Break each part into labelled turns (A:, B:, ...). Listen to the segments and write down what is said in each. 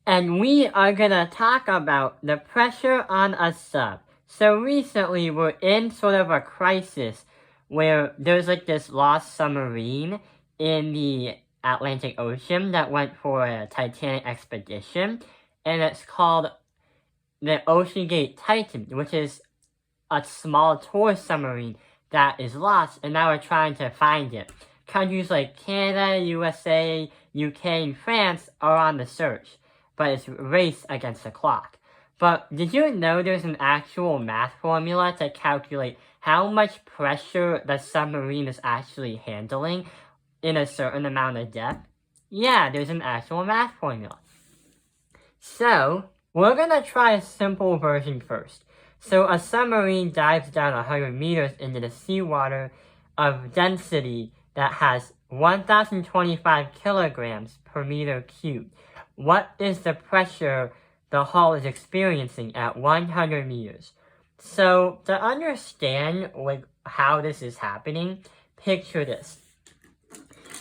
A: And we are gonna talk about the pressure on a sub. So recently we're in sort of a crisis where there's like this lost submarine in the Atlantic Ocean that went for a Titanic expedition, and it's called the OceanGate Titan, which is a small tour submarine that is lost, and now we're trying to find it. Countries like Canada, USA, UK, and France are on the search, but it's a race against the clock. But did you know there's an actual math formula to calculate how much pressure the submarine is actually handling in a certain amount of depth? Yeah, there's an actual math formula. So, we're gonna try a simple version first. So a submarine dives down 100 meters into the seawater of density that has 1,025 kilograms per meter cubed. What is the pressure the hull is experiencing at 100 meters? So to understand how this is happening, picture this.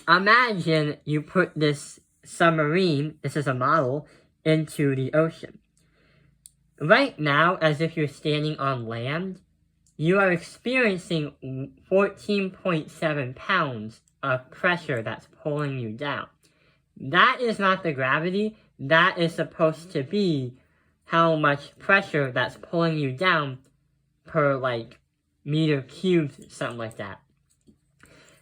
A: Imagine you put this submarine, this is a model, into the ocean. Right now, as if you're standing on land, you are experiencing 14.7 pounds of pressure that's pulling you down. That is not the gravity. That is supposed to be how much pressure that's pulling you down per, meter cubed, something like that.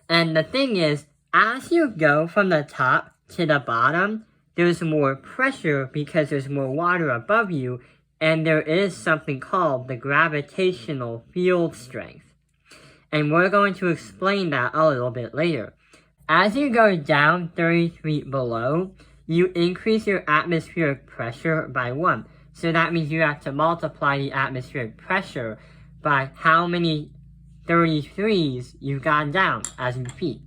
A: And the thing is, as you go from the top to the bottom, there's more pressure because there's more water above you, and there is something called the gravitational field strength. And we're going to explain that a little bit later. As you go down 30 feet below, you increase your atmospheric pressure by 1. So that means you have to multiply the atmospheric pressure by how many 33s you've gone down, as in feet.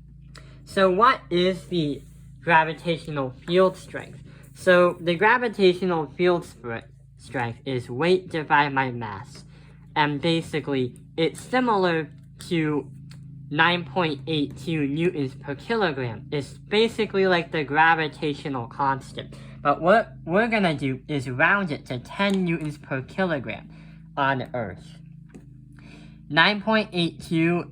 A: So what is the gravitational field strength? So the gravitational field strength is weight divided by mass, and basically it's similar to 9.82 newtons per kilogram. It's basically like the gravitational constant, but what we're gonna do is round it to 10 newtons per kilogram on Earth. 9.82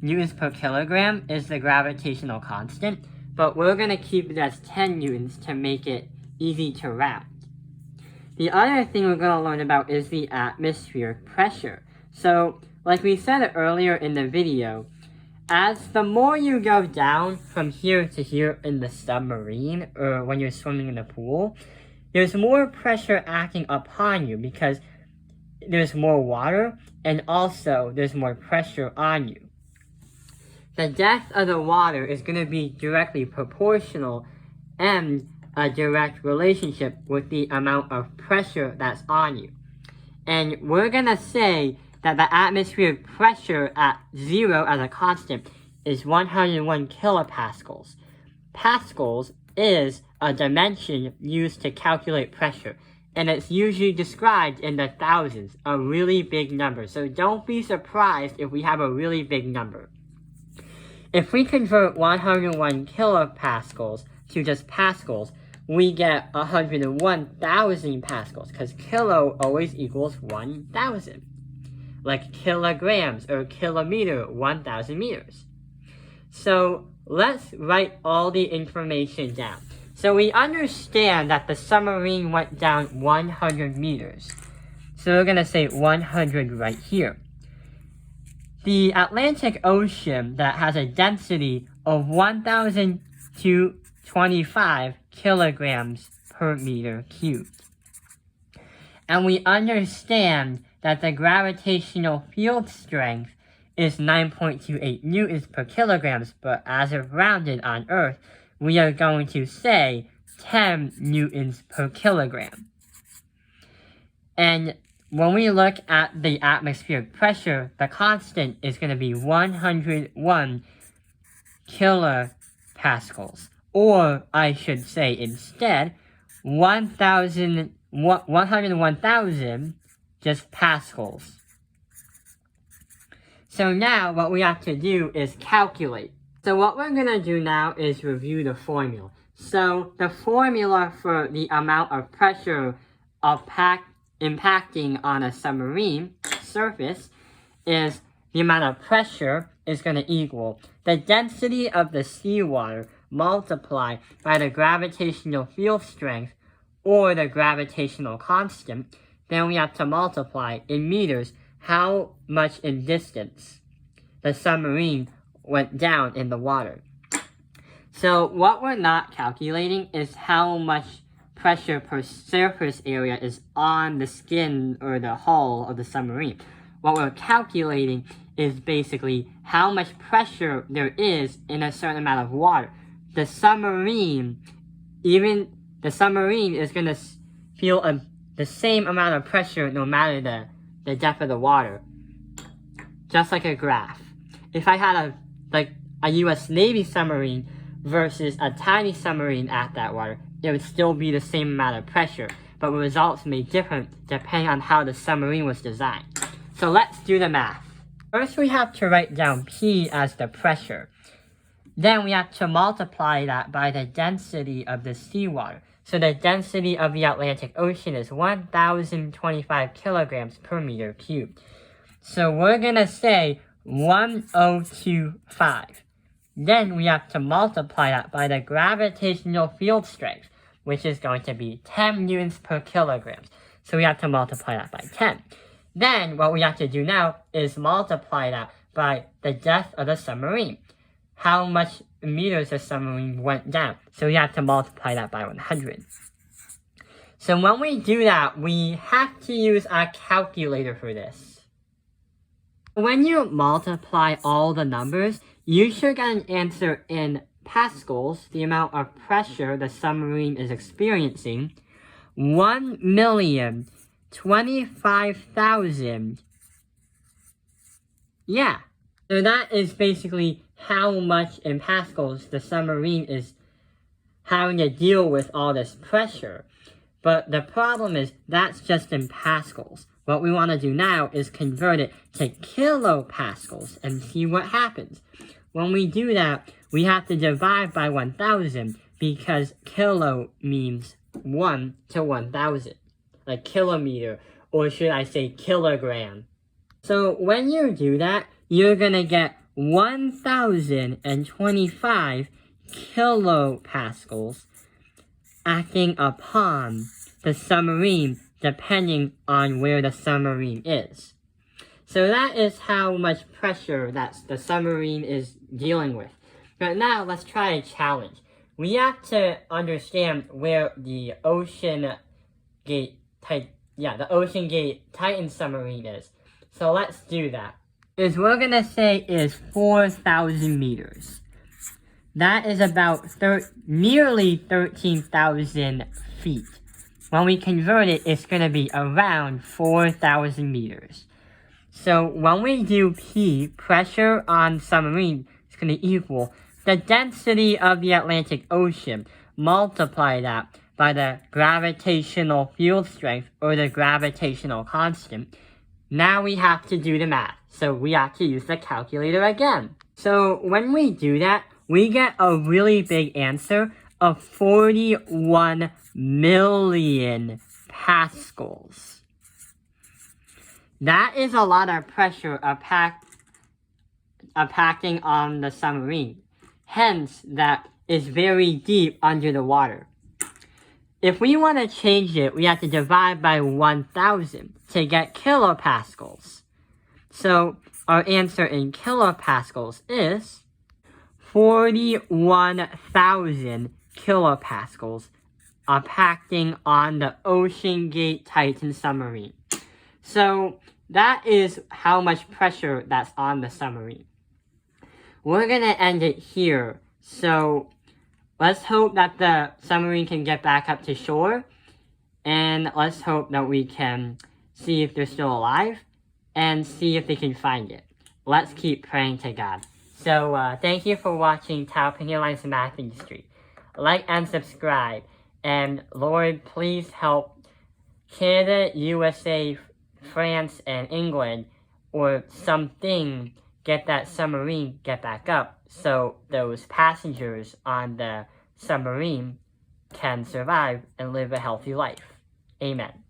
A: newtons per kilogram is the gravitational constant, but we're gonna keep it as 10 newtons to make it easy to round. The other thing we're going to learn about is the atmospheric pressure. So, like we said earlier in the video, as the more you go down from here to here in the submarine, or when you're swimming in the pool, there's more pressure acting upon you because there's more water, and also there's more pressure on you. The depth of the water is going to be directly proportional and a direct relationship with the amount of pressure that's on you. And we're gonna say that the atmospheric pressure at 0 as a constant is 101 kilopascals. Pascals is a dimension used to calculate pressure, and it's usually described in the thousands, a really big number. So don't be surprised if we have a really big number. If we convert 101 kilopascals to just pascals, we get 101,000 pascals, because kilo always equals 1,000. Like kilograms or kilometer, 1,000 meters. So let's write all the information down. So we understand that the submarine went down 100 meters. So we're going to say 100 right here. The Atlantic Ocean that has a density of 1,225 kilograms per meter cubed. And we understand that the gravitational field strength is 9.28 newtons per kilograms, but as if rounded on Earth, we are going to say 10 newtons per kilogram. And when we look at the atmospheric pressure, the constant is going to be 101 kilopascals. Or I should say instead, 101,000 just pascals. So now what we have to do is calculate. So what we're going to do now is review the formula. So the formula for the amount of pressure impacting on a submarine surface is the amount of pressure is going to equal the density of the seawater multiplied by the gravitational field strength or the gravitational constant. Then we have to multiply in meters how much in distance the submarine went down in the water. So what we're not calculating is how much pressure per surface area is on the skin or the hull of the submarine. What we're calculating is basically how much pressure there is in a certain amount of water. The submarine is going to feel the same amount of pressure no matter the depth of the water. Just like a graph. If I had a US Navy submarine versus a tiny submarine at that water, it would still be the same amount of pressure, but the results may be different depending on how the submarine was designed. So let's do the math. First we have to write down P as the pressure. Then we have to multiply that by the density of the seawater. So the density of the Atlantic Ocean is 1,025 kilograms per meter cubed. So we're going to say 1025. Then we have to multiply that by the gravitational field strength, which is going to be 10 newtons per kilograms. So we have to multiply that by 10. Then what we have to do now is multiply that by the depth of the submarine. How much meters the submarine went down. So we have to multiply that by 100. So when we do that, we have to use a calculator for this. When you multiply all the numbers, you should get an answer in pascals, the amount of pressure the submarine is experiencing, 1,025,000. Yeah, so that is basically how much in pascals the submarine is having to deal with all this pressure. But the problem is that's just in pascals. What we want to do now is convert it to kilopascals and see what happens. When we do that, we have to divide by 1,000 because kilo means 1 to 1,000. Like kilometer, or should I say kilogram. So when you do that, you're going to get 1,025 kilopascals acting upon the submarine depending on where the submarine is. So that is how much pressure that the submarine is dealing with. But now let's try a challenge. We have to understand where the Ocean Gate Titan submarine is. So let's do that. We're going to say is 4,000 meters. That is about nearly 13,000 feet. When we convert it, it's going to be around 4,000 meters. So when we do P, pressure on submarine, is going to equal the density of the Atlantic Ocean, multiply that by the gravitational field strength or the gravitational constant. Now we have to do the math. So we have to use the calculator again. So when we do that, we get a really big answer of 41 million pascals. That is a lot of pressure impacting on the submarine. Hence, that is very deep under the water. If we want to change it, we have to divide by 1,000 to get kilopascals. So our answer in kilopascals is 41,000 kilopascals impacting on the Ocean Gate Titan submarine. So that is how much pressure that's on the submarine. We're going to end it here. So let's hope that the submarine can get back up to shore. And let's hope that we can see if they're still alive and see if they can find it. Let's keep praying to God. So thank you for watching Taopinion Lines Math Industry. Like and subscribe. And Lord, please help Canada, USA, France, and England, or something, get that submarine get back up so those passengers on the submarine can survive and live a healthy life. Amen.